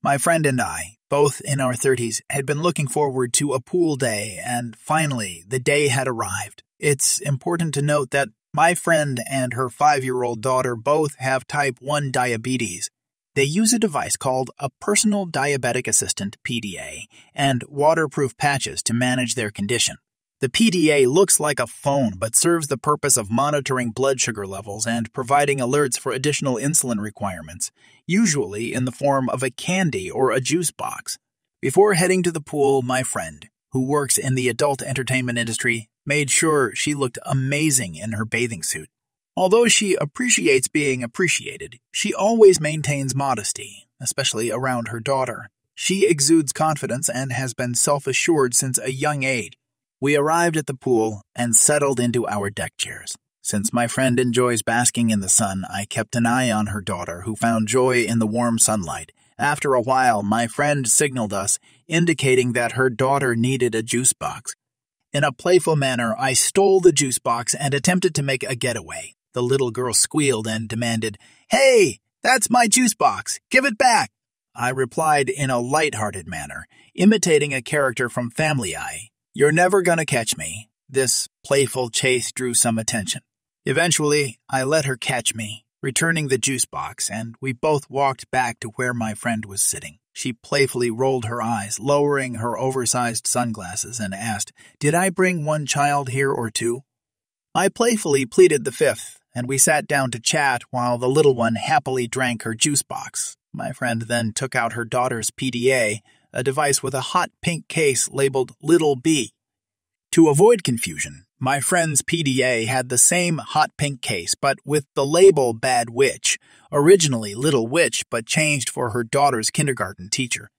My friend and I, both in our 30s, had been looking forward to a pool day, and finally, the day had arrived. It's important to note that my friend and her 5-year-old daughter both have type 1 diabetes. They use a device called a Personal Diabetic Assistant (PDA) and waterproof patches to manage their condition. The PDA looks like a phone but serves the purpose of monitoring blood sugar levels and providing alerts for additional insulin requirements, usually in the form of a candy or a juice box. Before heading to the pool, my friend, who works in the adult entertainment industry, made sure she looked amazing in her bathing suit. Although she appreciates being appreciated, she always maintains modesty, especially around her daughter. She exudes confidence and has been self-assured since a young age. We arrived at the pool and settled into our deck chairs. Since my friend enjoys basking in the sun, I kept an eye on her daughter, who found joy in the warm sunlight. After a while, my friend signaled us, indicating that her daughter needed a juice box. In a playful manner, I stole the juice box and attempted to make a getaway. The little girl squealed and demanded, "Hey, that's my juice box. Give it back." I replied in a light-hearted manner, imitating a character from Family Guy. "You're never gonna catch me." This playful chase drew some attention. Eventually, I let her catch me, returning the juice box, and we both walked back to where my friend was sitting. She playfully rolled her eyes, lowering her oversized sunglasses, and asked, "Did I bring one child here or two?" I playfully pleaded the fifth, and we sat down to chat while the little one happily drank her juice box. My friend then took out her daughter's PDA, a device with a hot pink case labeled Little B. To avoid confusion, my friend's PDA had the same hot pink case but with the label Bad Witch, originally Little Witch but changed for her daughter's kindergarten teacher.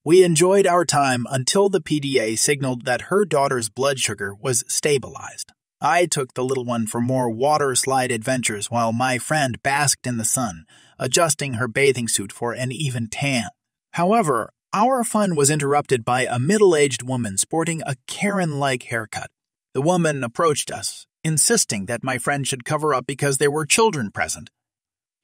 We enjoyed our time until the PDA signaled that her daughter's blood sugar was stabilized. I took the little one for more water slide adventures while my friend basked in the sun, adjusting her bathing suit for an even tan. However, our fun was interrupted by a middle-aged woman sporting a Karen-like haircut. The woman approached us, insisting that my friend should cover up because there were children present.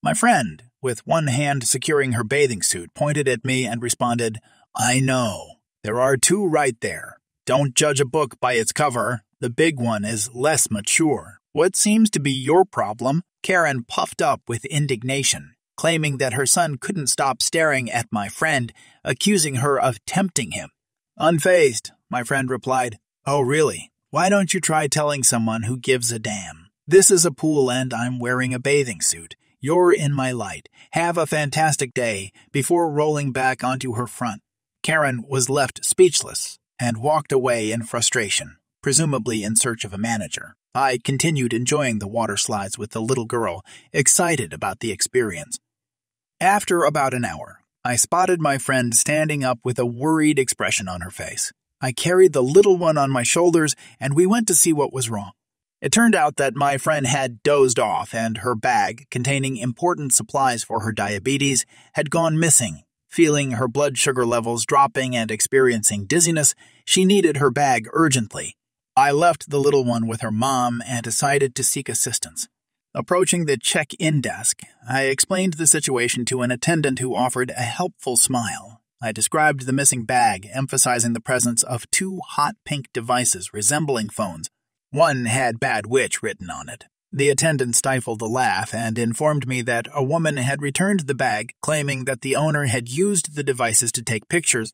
My friend, with one hand securing her bathing suit, pointed at me and responded, "I know. There are two right there. Don't judge a book by its cover. The big one is less mature. What seems to be your problem?" Karen puffed up with indignation, claiming that her son couldn't stop staring at my friend, accusing her of tempting him. Unfazed, my friend replied, "Oh, really? Why don't you try telling someone who gives a damn? This is a pool and I'm wearing a bathing suit. You're in my light. Have a fantastic day," before rolling back onto her front. Karen was left speechless and walked away in frustration, presumably in search of a manager. I continued enjoying the water slides with the little girl, excited about the experience. After about an hour, I spotted my friend standing up with a worried expression on her face. I carried the little one on my shoulders, and we went to see what was wrong. It turned out that my friend had dozed off, and her bag, containing important supplies for her diabetes, had gone missing. Feeling her blood sugar levels dropping and experiencing dizziness, she needed her bag urgently. I left the little one with her mom and decided to seek assistance. Approaching the check-in desk, I explained the situation to an attendant who offered a helpful smile. I described the missing bag, emphasizing the presence of two hot pink devices resembling phones. One had Bad Witch written on it. The attendant stifled a laugh and informed me that a woman had returned the bag, claiming that the owner had used the devices to take pictures.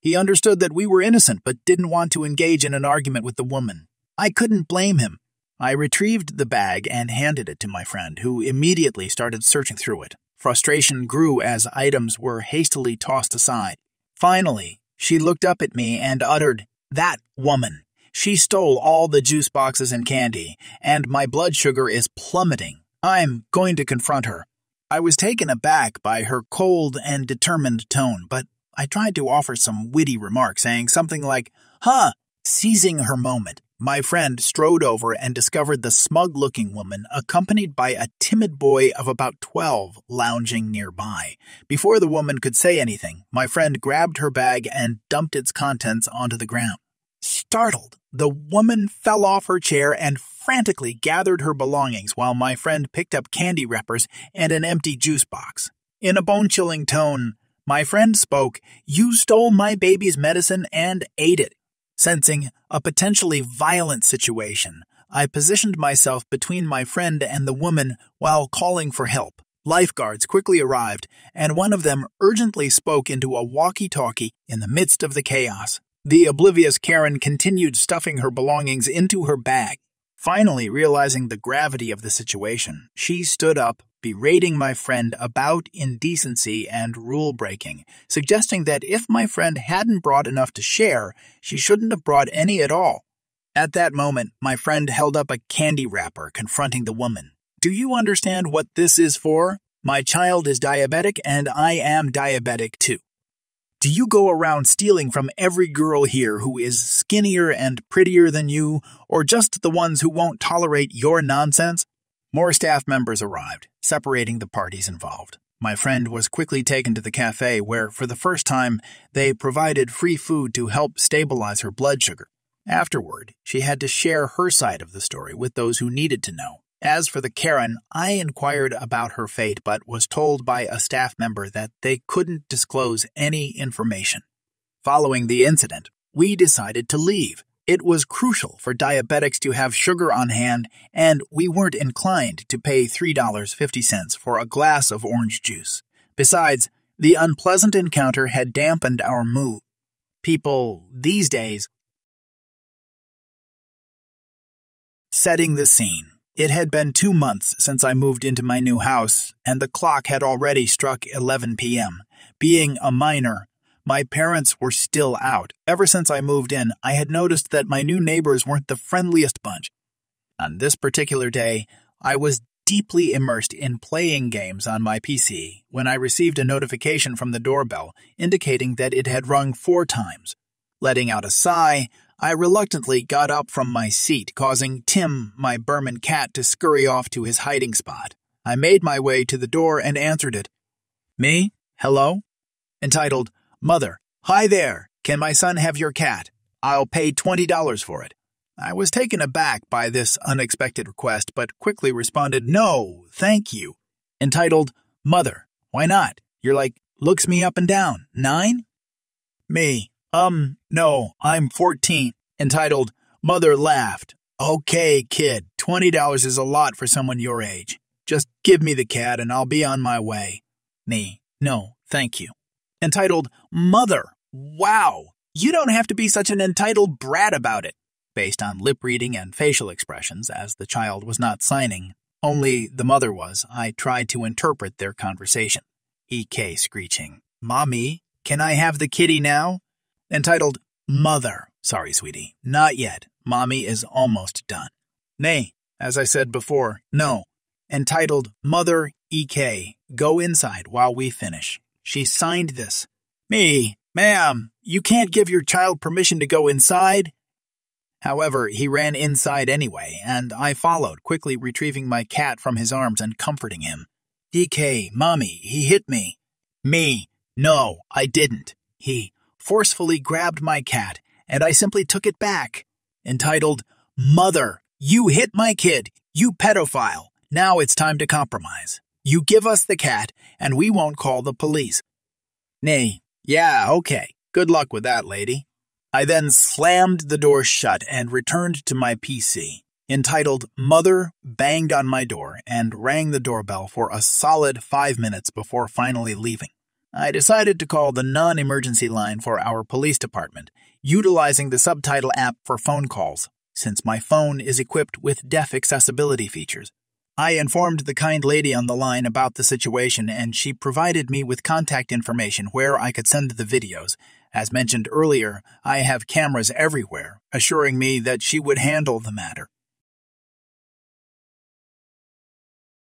He understood that we were innocent but didn't want to engage in an argument with the woman. I couldn't blame him. I retrieved the bag and handed it to my friend, who immediately started searching through it. Frustration grew as items were hastily tossed aside. Finally, she looked up at me and uttered, "That woman. She stole all the juice boxes and candy, and my blood sugar is plummeting. I'm going to confront her." I was taken aback by her cold and determined tone, but I tried to offer some witty remark, saying something like, "Huh." Seizing her moment, my friend strode over and discovered the smug-looking woman, accompanied by a timid boy of about 12, lounging nearby. Before the woman could say anything, my friend grabbed her bag and dumped its contents onto the ground. Startled, the woman fell off her chair and frantically gathered her belongings while my friend picked up candy wrappers and an empty juice box. In a bone-chilling tone, My friend spoke, "You stole my baby's medicine and ate it." Sensing a potentially violent situation, I positioned myself between my friend and the woman while calling for help. Lifeguards quickly arrived, and one of them urgently spoke into a walkie-talkie in the midst of the chaos. The oblivious Karen continued stuffing her belongings into her bag. Finally, realizing the gravity of the situation, she stood up, berating my friend about indecency and rule-breaking, suggesting that if my friend hadn't brought enough to share, she shouldn't have brought any at all. At that moment, my friend held up a candy wrapper, confronting the woman. "Do you understand what this is for? My child is diabetic, and I am diabetic too. Do you go around stealing from every girl here who is skinnier and prettier than you, or just the ones who won't tolerate your nonsense?" More staff members arrived, separating the parties involved. My friend was quickly taken to the cafe where, for the first time, they provided free food to help stabilize her blood sugar. Afterward, she had to share her side of the story with those who needed to know. As for the Karen, I inquired about her fate but was told by a staff member that they couldn't disclose any information. Following the incident, we decided to leave. It was crucial for diabetics to have sugar on hand, and we weren't inclined to pay $3.50 for a glass of orange juice. Besides, the unpleasant encounter had dampened our mood. People, these days, setting the scene. It had been 2 months since I moved into my new house, and the clock had already struck 11 p.m. Being a minor, my parents were still out. Ever since I moved in, I had noticed that my new neighbors weren't the friendliest bunch. On this particular day, I was deeply immersed in playing games on my PC when I received a notification from the doorbell indicating that it had rung 4 times. Letting out a sigh, I reluctantly got up from my seat, causing Tim, my Burman cat, to scurry off to his hiding spot. I made my way to the door and answered it. "Me? Hello?" Entitled, "Mother, hi there. Can my son have your cat? I'll pay $20 for it." I was taken aback by this unexpected request, but quickly responded, "No, thank you." Entitled, "Mother, why not? You're like, looks me up and down. 9? Me. No, I'm 14. Entitled, "Mother laughed. Okay, kid, $20 is a lot for someone your age. Just give me the cat and I'll be on my way." Me. No, thank you. Entitled, "Mother, wow, you don't have to be such an entitled brat about it." Based on lip reading and facial expressions, as the child was not signing, only the mother was, I tried to interpret their conversation. EK screeching, "Mommy, can I have the kitty now?" Entitled, "Mother, sorry, sweetie, not yet. Mommy is almost done." Nay, as I said before, no. Entitled, "Mother, EK, go inside while we finish." She signed this. Me, "Ma'am, you can't give your child permission to go inside." However, he ran inside anyway, and I followed, quickly retrieving my cat from his arms and comforting him. "DK, Mommy, he hit me." Me, "No, I didn't. He forcefully grabbed my cat, and I simply took it back." Entitled, "Mother, you hit my kid, you pedophile. Now it's time to compromise. You give us the cat, and we won't call the police." Nay, yeah, okay. Good luck with that, lady. I then slammed the door shut and returned to my PC. Entitled, "Mother," banged on my door and rang the doorbell for a solid 5 minutes before finally leaving. I decided to call the non-emergency line for our police department, utilizing the subtitle app for phone calls, since my phone is equipped with deaf accessibility features. I informed the kind lady on the line about the situation, and she provided me with contact information where I could send the videos. As mentioned earlier, I have cameras everywhere, assuring me that she would handle the matter.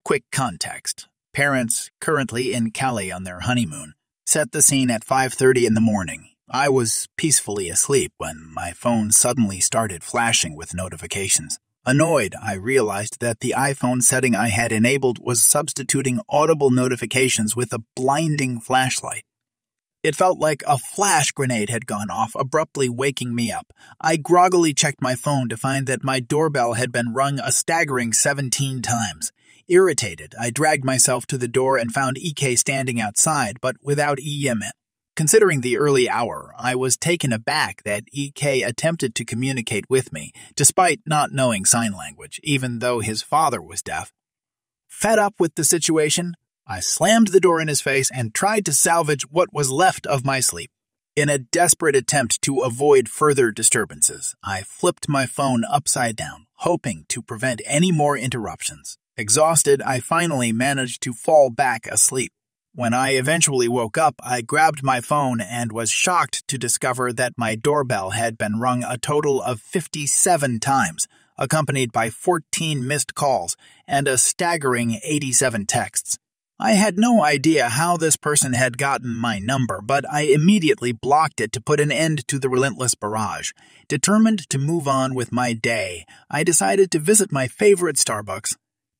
Quick context. Parents, currently in Cali on their honeymoon, set the scene at 5:30 in the morning. I was peacefully asleep when my phone suddenly started flashing with notifications. Annoyed, I realized that the iPhone setting I had enabled was substituting audible notifications with a blinding flashlight. It felt like a flash grenade had gone off, abruptly waking me up. I groggily checked my phone to find that my doorbell had been rung a staggering 17 times. Irritated, I dragged myself to the door and found EK standing outside, but without EM. Considering the early hour, I was taken aback that EK attempted to communicate with me, despite not knowing sign language, even though his father was deaf. Fed up with the situation, I slammed the door in his face and tried to salvage what was left of my sleep. In a desperate attempt to avoid further disturbances, I flipped my phone upside down, hoping to prevent any more interruptions. Exhausted, I finally managed to fall back asleep. When I eventually woke up, I grabbed my phone and was shocked to discover that my doorbell had been rung a total of 57 times, accompanied by 14 missed calls and a staggering 87 texts. I had no idea how this person had gotten my number, but I immediately blocked it to put an end to the relentless barrage. Determined to move on with my day, I decided to visit my favorite Starbucks.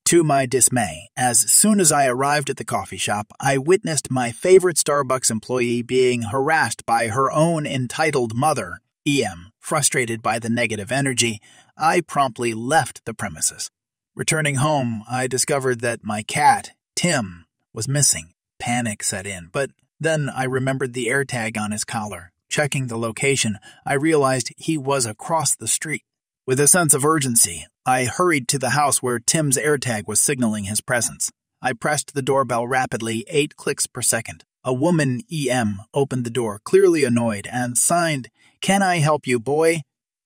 To my dismay, as soon as I arrived at the coffee shop, I witnessed my favorite Starbucks employee being harassed by her own entitled mother, EM. Frustrated by the negative energy, I promptly left the premises. Returning home, I discovered that my cat, Tim, was missing. Panic set in, but then I remembered the AirTag on his collar. Checking the location, I realized he was across the street. With a sense of urgency, I hurried to the house where Tim's AirTag was signaling his presence. I pressed the doorbell rapidly, 8 clicks per second. A woman, EM, opened the door, clearly annoyed, and signed, "Can I help you, boy?"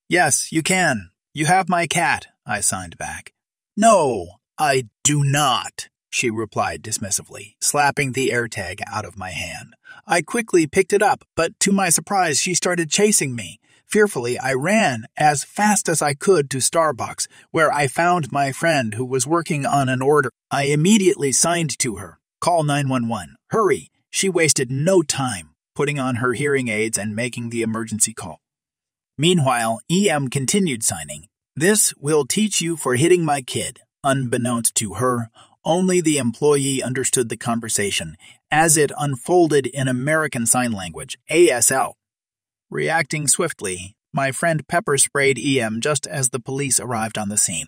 "Yes, you can. You have my cat," I signed back. "No, I do not," she replied dismissively, slapping the AirTag out of my hand. I quickly picked it up, but to my surprise, she started chasing me. Fearfully, I ran as fast as I could to Starbucks, where I found my friend who was working on an order. I immediately signed to her, "Call 911. Hurry." She wasted no time, putting on her hearing aids and making the emergency call. Meanwhile, EM continued signing, "This will teach you for hitting my kid." Unbeknownst to her, only the employee understood the conversation, as it unfolded in American Sign Language, ASL. Reacting swiftly, my friend pepper-sprayed EM just as the police arrived on the scene.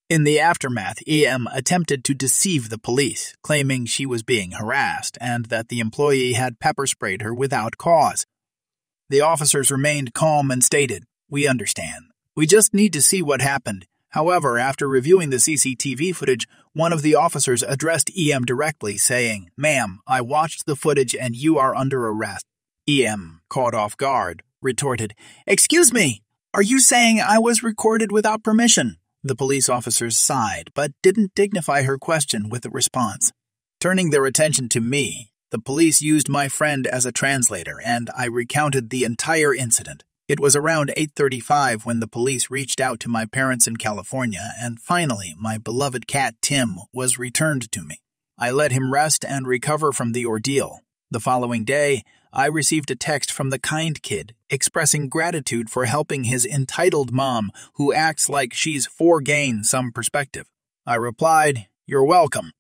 In the aftermath, EM attempted to deceive the police, claiming she was being harassed and that the employee had pepper-sprayed her without cause. The officers remained calm and stated, "We understand. We just need to see what happened." However, after reviewing the CCTV footage, one of the officers addressed EM directly, saying, "Ma'am, I watched the footage and you are under arrest." EM, caught off guard, retorted, "Excuse me, are you saying I was recorded without permission?" The police officers sighed, but didn't dignify her question with a response. Turning their attention to me, the police used my friend as a translator, and I recounted the entire incident. It was around 8:35 when the police reached out to my parents in California, and finally, my beloved cat Tim was returned to me. I let him rest and recover from the ordeal. The following day, I received a text from the kind kid expressing gratitude for helping his entitled mom who acts like she's foregained some perspective. I replied, "You're welcome."